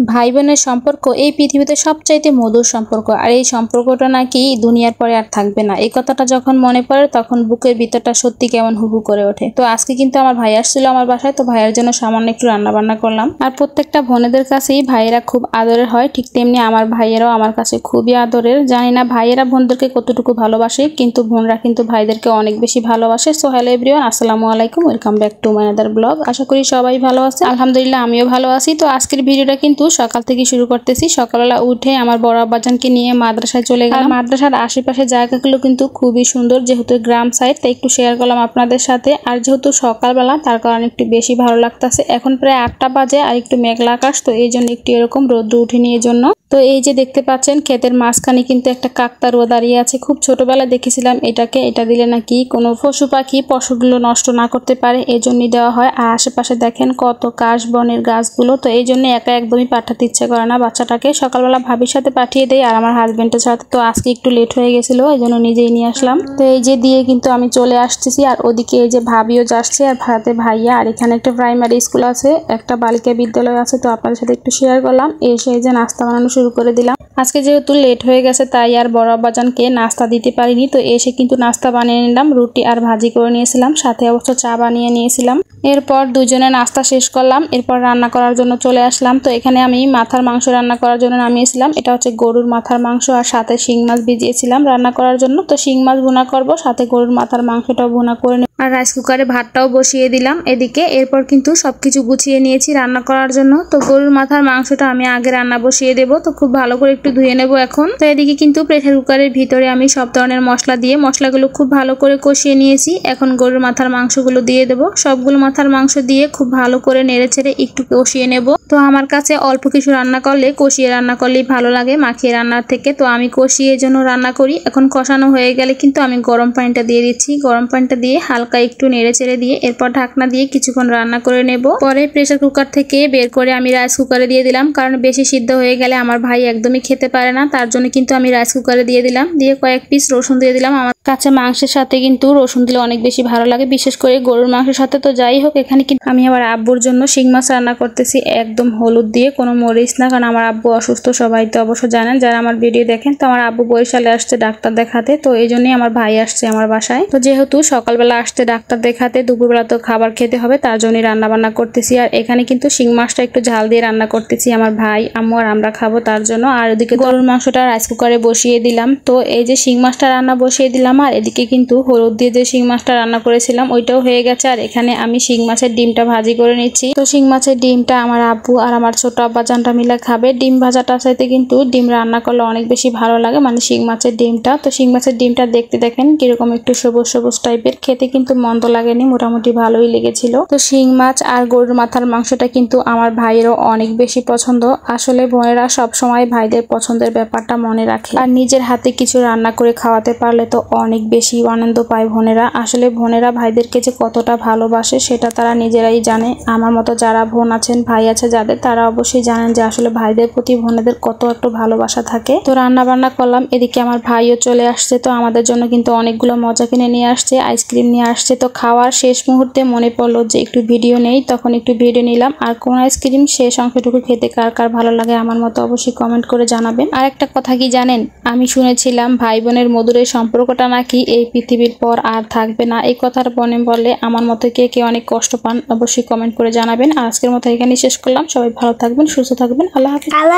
ভাই বোনের সম্পর্ক এই পৃথিবীতে সবচাইতে মধুর সম্পর্ক, আর এই সম্পর্কটা নাকি দুনিয়ার পরে আর থাকবে না। এই কথাটা যখন মনে পড়ে তখন বুকের ভিতরটা সত্যি কেমন হুহু করে ওঠে। তো আজকে কিন্তু আমার ভাই আসছিল আমার বাসায়, তো ভাইয়ের জন্য সামান্য একটু রান্না বান্না করলাম। আর প্রত্যেকটা বোনেদের কাছেই ভাইয়েরা খুব আদরের হয়, ঠিক তেমনি আমার ভাইয়েরাও আমার কাছে খুবই আদরের। জানি না ভাইয়েরা বোনদেরকে কতটুকু ভালোবাসে, কিন্তু বোনরা কিন্তু ভাইদেরকে অনেক বেশি ভালোবাসে। সো হ্যালো এভরিওয়ান, আসসালামু আলাইকুম, welcome back to my other blog. আশা করি সবাই ভালো আছে, আলহামদুলিল্লাহ আমিও ভালো আছি। তো আজকের ভিডিওটা কিন্তু সকাল থেকে শুরু করতেছি। সকালবেলা উঠে আমার বড় আব্বাজানকে নিয়ে মাদ্রাসায় চলে গেলাম। মাদ্রাসার আশেপাশে জায়গাগুলো কিন্তু খুবই সুন্দর, যেহেতু গ্রাম সাইড, তাই একটু শেয়ার করলাম আপনাদের সাথে। আর যেহেতু সকালবেলা তার কারণে একটু বেশি ভালো লাগতেছে। এখন প্রায় 8টা বাজে আর একটু মেঘলা আকাশ, তো এই জন্য একটু এরকম রোদ্র উঠেনি এই জন্য। তো এই যে দেখতে পাচ্ছেন ক্ষেতের মাঝখানে কিন্তু একটা কাকতাড়ুয়া দাঁড়িয়ে আছে। খুব ছোটবেলা দেখেছিলাম এটাকে, এটা দিলে নাকি কোনো পশু পাখি ফসলগুলো নষ্ট না করতে পারে, এই জন্যই দেওয়া হয়। আর আশেপাশে দেখেন কত কাশ বনের গাছগুলো, তো এই জন্য একা একদমই পাঠাতে ইচ্ছে করে না বাচ্চাটাকে। সকালবেলা ভাবির সাথে পাঠিয়ে দেয় আর আমার হাজবেন্ডের সাথে। তো আজকে একটু লেট হয়ে গেছিল, এই জন্য নিজেই নিয়ে আসলাম। তো এই যে দিয়ে কিন্তু আমি চলে আসতেছি, আর ওদিকে এই যে ভাবিও যাচ্ছে আর ভাতে ভাইয়া। আর এখানে একটা প্রাইমারি স্কুল আছে, একটা বালিকা বিদ্যালয় আছে, তো আপনাদের সাথে একটু শেয়ার করলাম। এসে এই যে নাস্তা বানানো শুরু করে দিলাম। আজকে যেহেতু লেট হয়ে গেছে তাই আর বড় আব্বাজানকে নাস্তা দিতে পারিনি, তো এসে কিন্তু নাস্তা বানিয়ে নিলাম। রুটি আর ভাজি করে নিয়েছিলাম, সাথে অবশ্য চা বানিয়ে নিয়েছিলাম। এরপর দুজনে নাস্তা শেষ করলাম, এরপর রান্না করার জন্য চলে আসলাম। তো এখানে আমি মাথার মাংস রান্না করার জন্য নামিয়েছিলাম। এটা হচ্ছে গরুর মাথার মাংস, আর সাথে শিং মাছ ভিজিয়েছিলাম রান্না করার জন্য। তো শিং মাছ ভুনা করব, সাথে গরুর মাথার মাংসটাও ভুনা করে নেব। আর রাইস কুকারে ভাতটাও বসিয়ে দিলাম এদিকে। এরপর কিন্তু সবকিছু গুছিয়ে নিয়েছি রান্না করার জন্য। তো গরুর মাথার মাংসটা আমি আগে রান্না বসিয়ে দেব, তো খুব ভালো করে একটু ধুয়ে নেব এখন। তো এদিকে কিন্তু প্রেসার কুকারের ভিতরে আমি সব ধরনের মশলা দিয়ে মশলাগুলো খুব ভালো করে কষিয়ে নিয়েছি। এখন গরুর মাথার মাংসগুলো দিয়ে দেব। সবগুলো মাথার মাংস দিয়ে খুব ভালো করে নেড়ে ছেড়ে একটু কষিয়ে নেব। তো আমার কাছে অল্প কিছু রান্না করলে কষিয়ে রান্না করলেই ভালো লাগে মাখিয়ে রান্নার থেকে, তো আমি কষিয়ে জন্য রান্না করি। এখন কষানো হয়ে গেলে কিন্তু আমি গরম পানিটা দিয়ে দিচ্ছি। গরম পানিটা দিয়ে হালকা একটু নেড়ে ছেড়ে দিয়ে এরপর ঢাকনা দিয়ে কিছুক্ষণ রান্না করে নেব। পরে প্রেসার কুকার থেকে বের করে আমি রাইস কুকারে দিয়ে দিলাম, কারণ বেশি সিদ্ধ হয়ে গেলে আমার ভাই একদমই খেতে পারে না, তার জন্য কিন্তু আমি রাইস কুকারে দিয়ে দিলাম। দিয়ে কয়েক পিস রসুন দিয়ে দিলাম। আমার কাছে মাংসের সাথে কিন্তু রসুন দিলে অনেক বেশি ভালো লাগে, বিশেষ করে গরুর মাংসের সাথে। তো যাই হোক, এখানে কিন্তু আমি আমার আব্বুর জন্য শিং মাছ রান্না করতেছি, একদম হলুদ দিয়ে, কোনো মরিচ না, কারণ আমার আব্বু অসুস্থ, সবাই তো অবশ্য জানেন যারা আমার ভিডিও দেখেন। তো আমার আব্বু বরিশালে আসছে ডাক্তার দেখাতে, তো এই জন্যই আমার ভাই আসছে আমার বাসায়। তো যেহেতু সকালবেলা আসছে ডাক্তার দেখাতে, দুপুরবেলা তো খাবার খেতে হবে, তার জন্যই রান্না বান্না করতেছি। আর এখানে কিন্তু শিং মাছটা একটু ঝাল দিয়ে রান্না করতেছি, আমার ভাই আম্মু আর আমরা খাবো তার জন্য। আর ওদিকে গরুর মাংসটা রাইস কুকারে বসিয়ে দিলাম। তো এই যে শিং মাছটা রান্না বসিয়ে দিলাম, আর এদিকে কিন্তু হলুদ দিয়ে যে শিং মাছটা রান্না করেছিলাম ওইটাও হয়ে গেছে। আর এখানে আমি শিং মাছের ডিমটা ভাজি করে নিচ্ছি। তো শিং মাছের ডিমটা আমার আব্বু আর আমার ছোট আব্বাজানটা মিলে খাবে। ডিম ভাজাটার সাথে কিন্তু ডিম রান্না করলে অনেক বেশি ভালো লাগে, মানে শিং মাছের ডিমটা। তো শিং মাছের ডিমটা দেখতে দেখেন কিরকম একটু সবুজ সবুজ টাইপের, খেতে কিন্তু মন্দ লাগেনি, মোটামুটি ভালোই লেগেছিল। তো শিং মাছ আর গরুর মাথার মাংসটা কিন্তু আমার ভাইয়েরও অনেক বেশি পছন্দ। আসলে বোনেরা সব সময় ভাইদের পছন্দের ব্যাপারটা মনে রাখে, আর নিজের হাতে কিছু রান্না করে খাওয়াতে পারলে তো অনেক বেশি আনন্দ পায় বোনেরা। আসলে বোনেরা ভাইদেরকে যে কতটা ভালোবাসে সেটা তারা নিজেরাই জানে। আমার মতো যারা বোন আছেন, ভাই আছে যাদের, তারা অবশ্যই জানেন যে আসলে ভাইদের প্রতি বোনেদের কত একটু ভালোবাসা থাকে। তো রান্না বান্না করলাম, এদিকে আমার ভাইও চলে আসছে। তো আমাদের জন্য কিন্তু অনেকগুলো মজা কিনে নিয়ে আসছে, আইসক্রিম নিয়ে আসছে। তো খাওয়ার শেষ মুহূর্তে মনে পড়লো যে একটু ভিডিও নেই, তখন একটু ভিডিও নিলাম। আর কোন আইসক্রিম শেষ অংশটুকু খেতে কার কার ভালো লাগে আমার মতো অবশ্যই কমেন্ট করে জানাবেন। আর একটা কথা কি জানেন, আমি শুনেছিলাম ভাই বোনের মধুর এই সম্পর্কটা নাকি এই পৃথিবীর পর আর থাকবে না। এই কথার মনে বললে আমার মতো কে কে অনেক কষ্ট পান অবশ্যই কমেন্ট করে জানাবেন। আর আজকের মতো এখানেই শেষ করলাম। সবাই ভালো থাকবেন, সুস্থ থাকবেন। আল্লাহ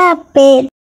হাফেজ।